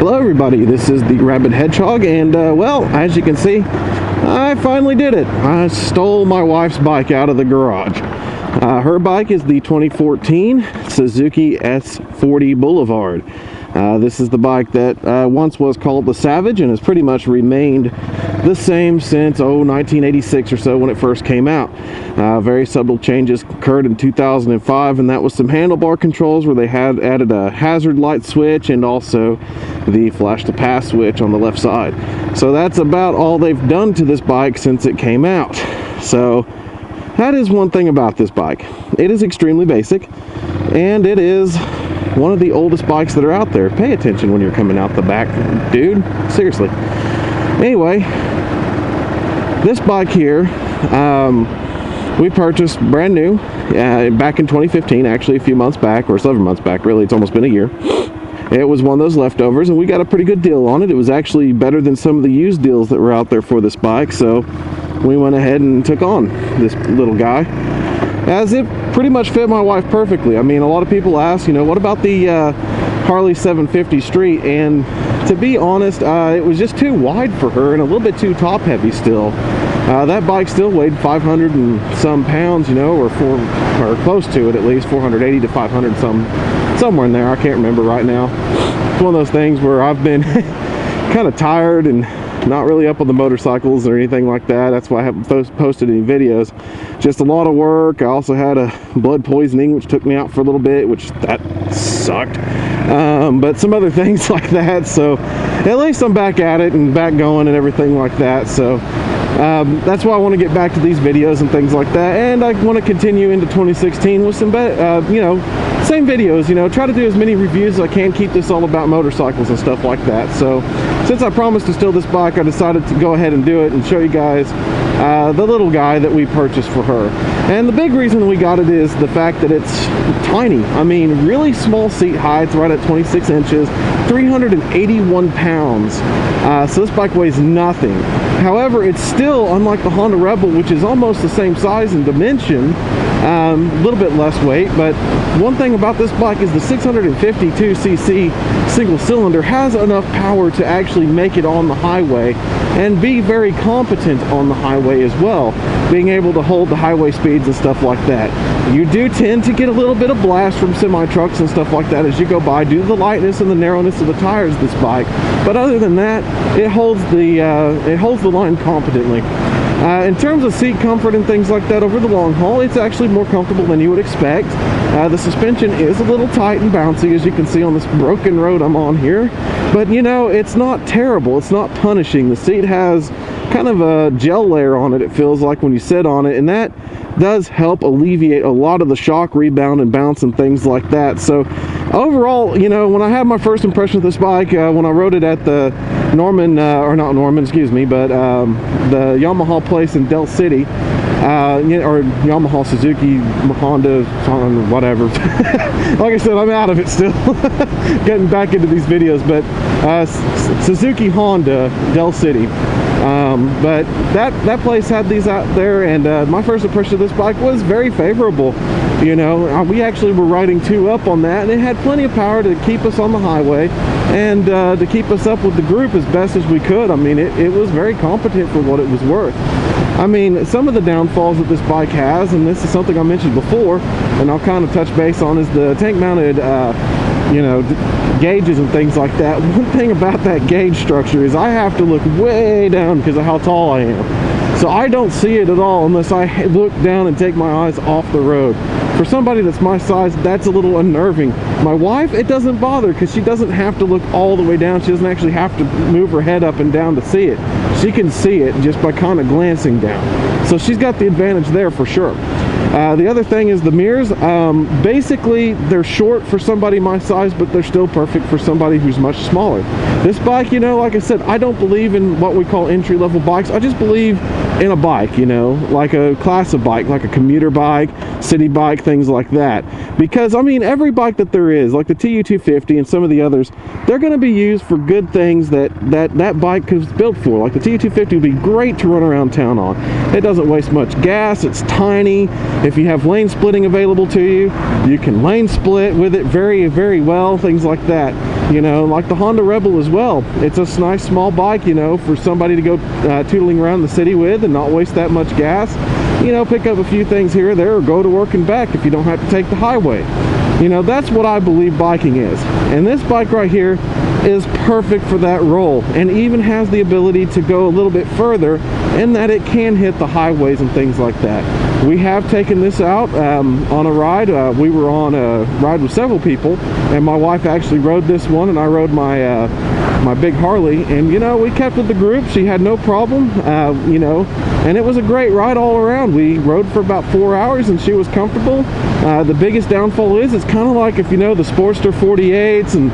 Hello everybody, this is the Rabbit Hedgehog, and well, as you can see, I finally did it. I stole my wife's bike out of the garage. Her bike is the 2014 Suzuki S40 Boulevard. This is the bike that once was called the Savage and has pretty much remained the same since 1986 or so when it first came out. Very subtle changes occurred in 2005, and that was some handlebar controls where they had added a hazard light switch and also the flash to pass switch on the left side. So that's about all they've done to this bike since it came out. So that is one thing about this bike. It is extremely basic, and it is one of the oldest bikes that are out there. Pay attention when you're coming out the back, dude. Seriously. Anyway, this bike here, we purchased brand new back in 2015, actually a few months back, or 7 months back, really. It's almost been a year. It was one of those leftovers, and we got a pretty good deal on it. It was actually better than some of the used deals that were out there for this bike, so we went ahead and took on this little guy, as it pretty much fit my wife perfectly. I mean, a lot of people ask, you know, what about the Harley 750 Street? And to be honest, it was just too wide for her and a little bit too top heavy still. That bike still weighed 500 and some pounds, you know, or close to it, at least 480 to 500 somewhere in there. I can't remember right now. It's one of those things where I've been kind of tired and not really up on the motorcycles or anything like that. That's why I haven't posted any videos. Just a lot of work. I also had a blood poisoning, which took me out for a little bit, which that sucked. But some other things like that. So at least I'm back at it and back going and everything like that. So that's why I want to get back to these videos and things like that. And I want to continue into 2016 with some you know, same videos, you know, try to do as many reviews as I can, keep this all about motorcycles and stuff like that. So since I promised to steal this bike, I decided to go ahead and do it and show you guys the little guy that we purchased for her. And the big reason we got it is the fact that it's tiny. I mean, really small seat height, right at 26 inches, 381 pounds. So this bike weighs nothing. However, it's still, unlike the Honda Rebel, which is almost the same size and dimension, a little bit less weight. But one thing about this bike is the 652cc single cylinder has enough power to actually make it on the highway and be very competent on the highway as well, being able to hold the highway speeds and stuff like that. You do tend to get a little bit of blast from semi trucks and stuff like that as you go by due to the lightness and the narrowness of the tires of this bike, but other than that, it holds the line competently. In terms of seat comfort and things like that over the long haul, it's actually more comfortable than you would expect. The suspension is a little tight and bouncy, as you can see on this broken road I'm on here, but you know, it's not terrible, it's not punishing. The seat has kind of a gel layer on it, it feels like, when you sit on it, and that does help alleviate a lot of the shock rebound and bounce and things like that. So overall, you know, when I had my first impression of this bike, when I rode it at the the Yamaha place in Del City, or Yamaha, Suzuki, Honda, whatever. Like I said, I'm out of it still, getting back into these videos, but Suzuki Honda, Del City. But that place had these out there, and my first impression of this bike was very favorable. You know, we actually were riding 2 up on that, and it had plenty of power to keep us on the highway and to keep us up with the group as best as we could. I mean, it was very competent for what it was worth. I mean, some of the downfalls that this bike has, and this is something I mentioned before, and I'll kind of touch base on, is the tank mounted you know, gauges and things like that. One thing about that gauge structure is I have to look way down because of how tall I am. So I don't see it at all unless I look down and take my eyes off the road. For somebody that's my size, that's a little unnerving. My wife, it doesn't bother because she doesn't have to look all the way down. She doesn't actually have to move her head up and down to see it. She can see it just by kind of glancing down. So she's got the advantage there for sure. The other thing is the mirrors. Basically, they're short for somebody my size, but they're still perfect for somebody who's much smaller. This bike, you know, like I said, I don't believe in what we call entry-level bikes. I just believe in a bike, you know, like a class of bike, like a commuter bike, city bike, things like that. Because, I mean, every bike that there is, like the TU250 and some of the others, they're going to be used for good things that bike is built for. Like the TU250 would be great to run around town on. It doesn't waste much gas, it's tiny. If you have lane splitting available to you, you can lane split with it very, very well, things like that. You know, like the Honda Rebel as well. It's a nice small bike, you know, for somebody to go tootling around the city with and not waste that much gas. You know, pick up a few things here or there, or go to work and back if you don't have to take the highway. You know, that's what I believe biking is. And this bike right here is perfect for that role, and even has the ability to go a little bit further in that it can hit the highways and things like that. We have taken this out on a ride. We were on a ride with several people, and my wife actually rode this one, and I rode my my big Harley, and you know, we kept with the group. She had no problem, you know, and it was a great ride all around. We rode for about 4 hours and she was comfortable. The biggest downfall is it's kind of like, if you know the Sportster 48s and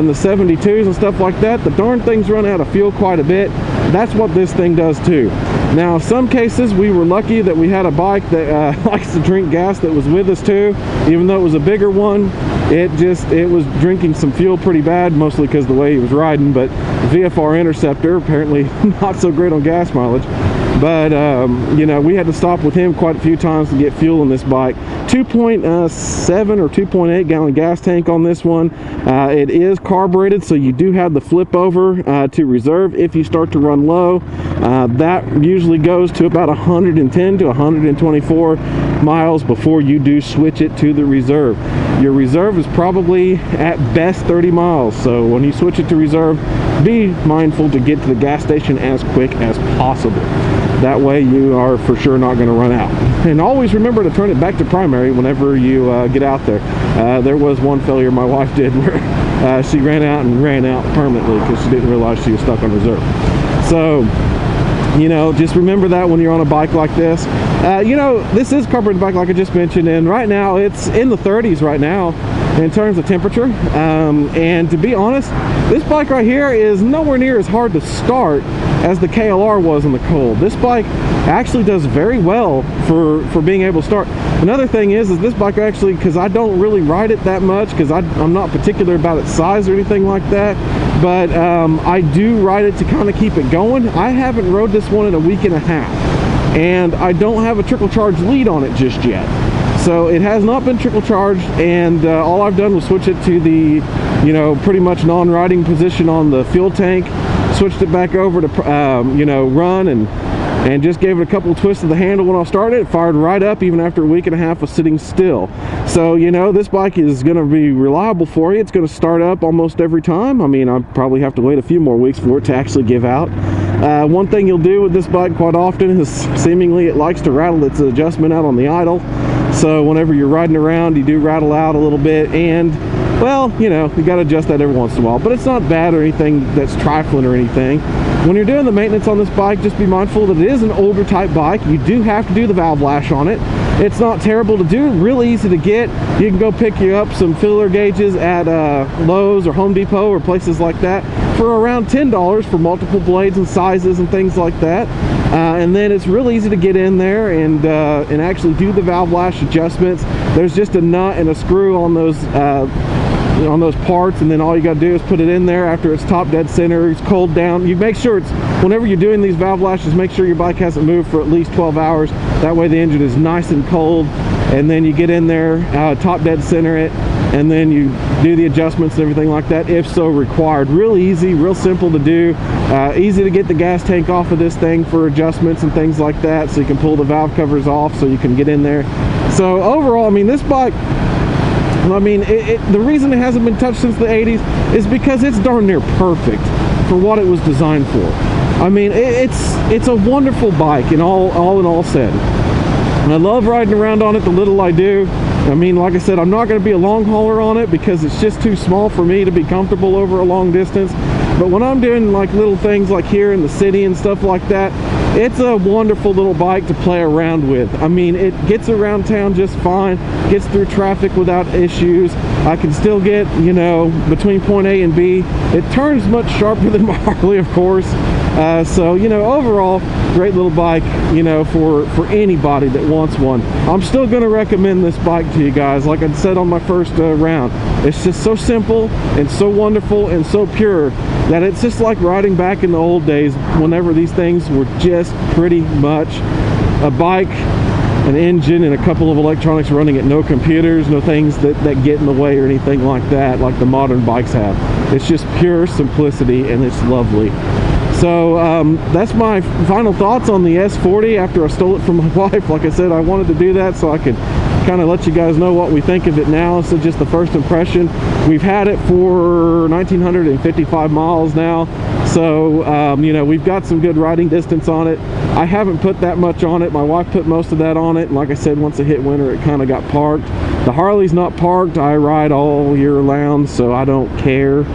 the 72s and stuff like that, the darn things run out of fuel quite a bit. That's what this thing does too. Now, in some cases we were lucky that we had a bike that likes to drink gas that was with us too. Even though it was a bigger one, it was drinking some fuel pretty bad, mostly because the way he was riding. But VFR Interceptor, apparently not so great on gas mileage. But you know, we had to stop with him quite a few times to get fuel in this bike. 2.7 or 2.8 gallon gas tank on this one. It is carbureted, so you do have the flip over to reserve if you start to run low. That usually goes to about 110 to 124 miles before you do switch it to the reserve. Your reserve is probably at best 30 miles, so when you switch it to reserve, be mindful to get to the gas station as quick as possible. That way you are for sure not going to run out. And always remember to turn it back to primary whenever you get out there. There was one failure my wife did where she ran out permanently because she didn't realize she was stuck on reserve. So, you know, just remember that when you're on a bike like this. You know, this is a carbureted bike like I just mentioned, and right now it's in the 30s right now in terms of temperature. And to be honest, this bike right here is nowhere near as hard to start as the KLR was in the cold. This bike actually does very well for being able to start. Another thing is this bike actually, because I don't really ride it that much, because I'm not particular about its size or anything like that, but I do ride it to kind of keep it going. I haven't rode this one in a week and a half, and I don't have a trickle charge lead on it just yet. So it has not been trickle charged, and all I've done was switch it to the, you know, pretty much non-riding position on the fuel tank, switched it back over to, you know, run, and just gave it a couple of twists of the handle when I started. It fired right up even after a week and a half of sitting still. So, you know, this bike is going to be reliable for you. It's going to start up almost every time. I mean, I probably have to wait a few more weeks for it to actually give out. One thing you'll do with this bike quite often is seemingly it likes to rattle its adjustment out on the idle. So whenever you're riding around, you do rattle out a little bit, and well, you know, you got to adjust that every once in a while, but it's not bad or anything that's trifling or anything. When you're doing the maintenance on this bike, just be mindful that it is an older type bike. You do have to do the valve lash on it. It's not terrible to do, really easy to get. You can go pick you up some filler gauges at Lowe's or Home Depot or places like that for around $10 for multiple blades and sizes and things like that. And then it's real easy to get in there and actually do the valve lash adjustments. There's just a nut and a screw on those parts, and then all you got to do is put it in there after it's top dead center. It's cold down. You make sure it's, whenever you're doing these valve lashes, make sure your bike hasn't moved for at least 12 hours. That way the engine is nice and cold, and then you get in there, top dead center it, and then you do the adjustments and everything like that if so required. Real easy, real simple to do. Easy to get the gas tank off of this thing for adjustments and things like that, so you can pull the valve covers off so you can get in there. So overall, I mean, this bike, I mean, the reason it hasn't been touched since the 80s is because it's darn near perfect for what it was designed for. I mean, it's a wonderful bike in all said. And I love riding around on it the little I do. I mean, like I said, I'm not going to be a long hauler on it because it's just too small for me to be comfortable over a long distance. But when I'm doing like little things like here in the city and stuff like that, it's a wonderful little bike to play around with. I mean, it gets around town just fine, gets through traffic without issues. I can still get, you know, between point A and B. It turns much sharper than my Harley, of course. So, you know, overall, great little bike, you know, for anybody that wants one. I'm still going to recommend this bike to you guys. Like I said on my first round, it's just so simple and so wonderful and so pure that it's just like riding back in the old days whenever these things were just pretty much a bike, an engine, and a couple of electronics running it. No computers, no things that get in the way or anything like that, like the modern bikes have. It's just pure simplicity, and it's lovely. So that's my final thoughts on the S40 after I stole it from my wife. Like I said, I wanted to do that so I could kind of let you guys know what we think of it now. So just the first impression. We've had it for 1,955 miles now. So, you know, we've got some good riding distance on it. I haven't put that much on it. My wife put most of that on it. And like I said, once it hit winter, it kind of got parked. The Harley's not parked. I ride all year round, so I don't care.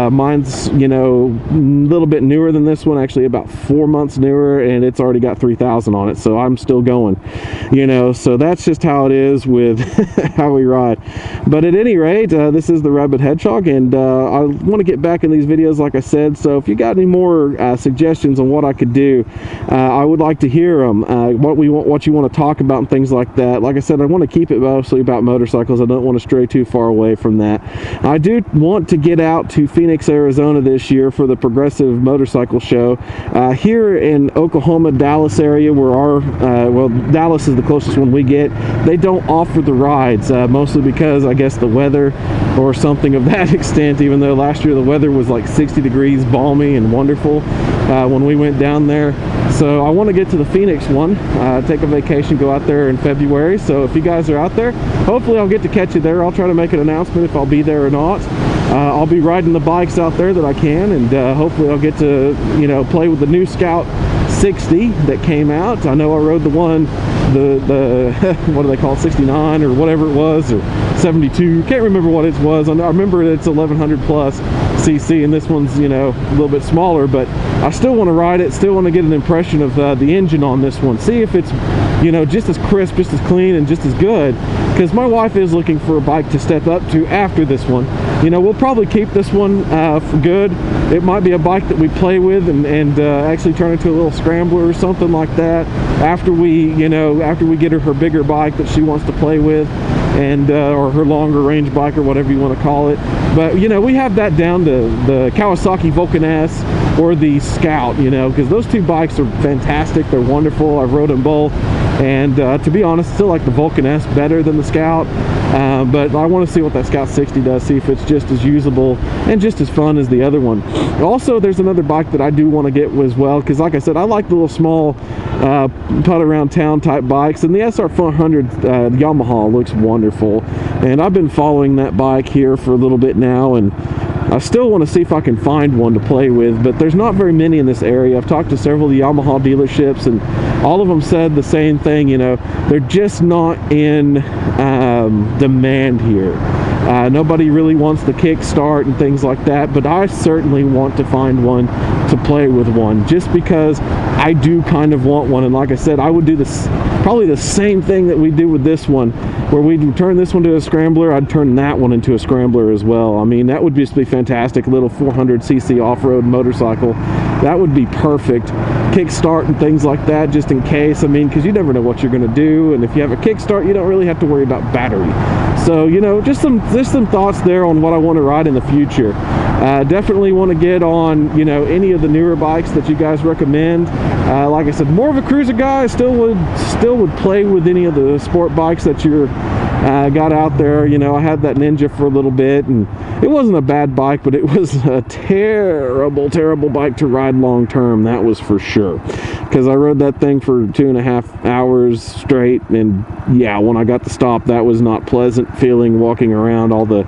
Mine's, you know, a little bit newer than this one, actually about 4 months newer, and it's already got 3,000 on it, so I'm still going, you know. So that's just how it is with how we ride. But at any rate, this is the Rabbit Hedgehog, and I want to get back in these videos, like I said. So if you got any more suggestions on what I could do, I would like to hear them. What you want to talk about and things like that. Like I said, I want to keep it mostly about motorcycles. I don't want to stray too far away from that. I do want to get out to Phoenix, Arizona this year for the Progressive Motorcycle Show. Here in Oklahoma, Dallas area, where well, Dallas is the closest one we get, they don't offer the rides, mostly because I guess the weather or something of that extent, even though last year the weather was like 60 degrees, balmy and wonderful when we went down there. So I want to get to the Phoenix one, take a vacation, go out there in February. So if you guys are out there, hopefully I'll get to catch you there. I'll try to make an announcement if I'll be there or not. I'll be riding the bikes out there that I can, and hopefully I'll get to, you know, play with the new Scout 60 that came out. I know I rode the one, the what do they call it, 69 or whatever it was, or 72, can't remember what it was. I remember it's 1100 plus cc, and this one's, you know, a little bit smaller, but I still want to ride it, still want to get an impression of the engine on this one, see if it's, you know, just as crisp, just as clean, and just as good, because my wife is looking for a bike to step up to after this one. You know, we'll probably keep this one for good. It might be a bike that we play with and actually turn into a little scrambler or something like that after we, you know, after we get her bigger bike that she wants to play with, and or her longer range bike or whatever you want to call it. But, you know, we have that down to the Kawasaki Vulcan S or the Scout, you know, because those two bikes are fantastic. They're wonderful. I've rode them both, and to be honest, still like the Vulcan S better than the Scout. But I want to see what that Scout 60 does, see if it's just as usable and just as fun as the other one. Also, there's another bike that I do want to get as well, because like I said, I like the little small putt around town type bikes, and the SR400 Yamaha looks wonderful, and I've been following that bike here for a little bit now, and I still want to see if I can find one to play with, but there's not very many in this area. I've talked to several of the Yamaha dealerships, and all of them said the same thing, you know, they're just not in demand here. Nobody really wants the kickstart and things like that, but I certainly want to find one to play with one, just because I do kind of want one. And like I said, I would do this probably the same thing that we do with this one, where we'd turn this one to a scrambler. I'd turn that one into a scrambler as well. I mean, that would just be fantastic. A little 400cc off-road motorcycle, that would be perfect. Kickstart and things like that, just in case. I mean, because you never know what you're going to do, and if you have a kickstart, you don't really have to worry about battery. So, you know, just some thoughts there on what I want to ride in the future. Definitely want to get on, you know, any of the newer bikes that you guys recommend. Like I said, more of a cruiser guy. Still would play with any of the sport bikes that you're got out there. You know, I had that Ninja for a little bit, and it wasn't a bad bike, but it was a terrible bike to ride long term, that was for sure, because I rode that thing for 2.5 hours straight, and yeah, when I got to stop, that was not pleasant feeling, walking around, all the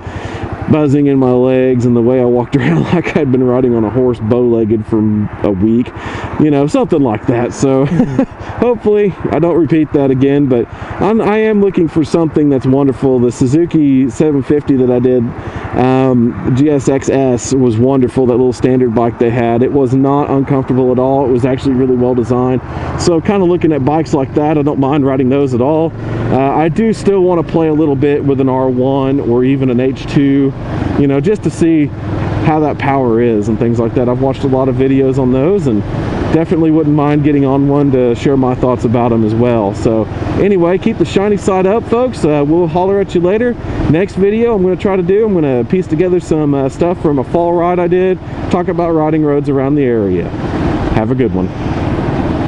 buzzing in my legs and the way I walked around like I'd been riding on a horse bow-legged for a week, you know, something like that. So hopefully I don't repeat that again, but I am looking for something that's wonderful. The Suzuki 750 that I did, GSX-S, was wonderful. That little standard bike they had, it was not uncomfortable at all. It was actually really well designed. So kind of looking at bikes like that, I don't mind riding those at all. I do still want to play a little bit with an R1 or even an H2, you know, just to see how that power is and things like that. I've watched a lot of videos on those, and definitely wouldn't mind getting on one to share my thoughts about them as well. So anyway, keep the shiny side up, folks. We'll holler at you later. Next video I'm going to try to do, I'm going to piece together some stuff from a fall ride I did, talk about riding roads around the area. Have a good one.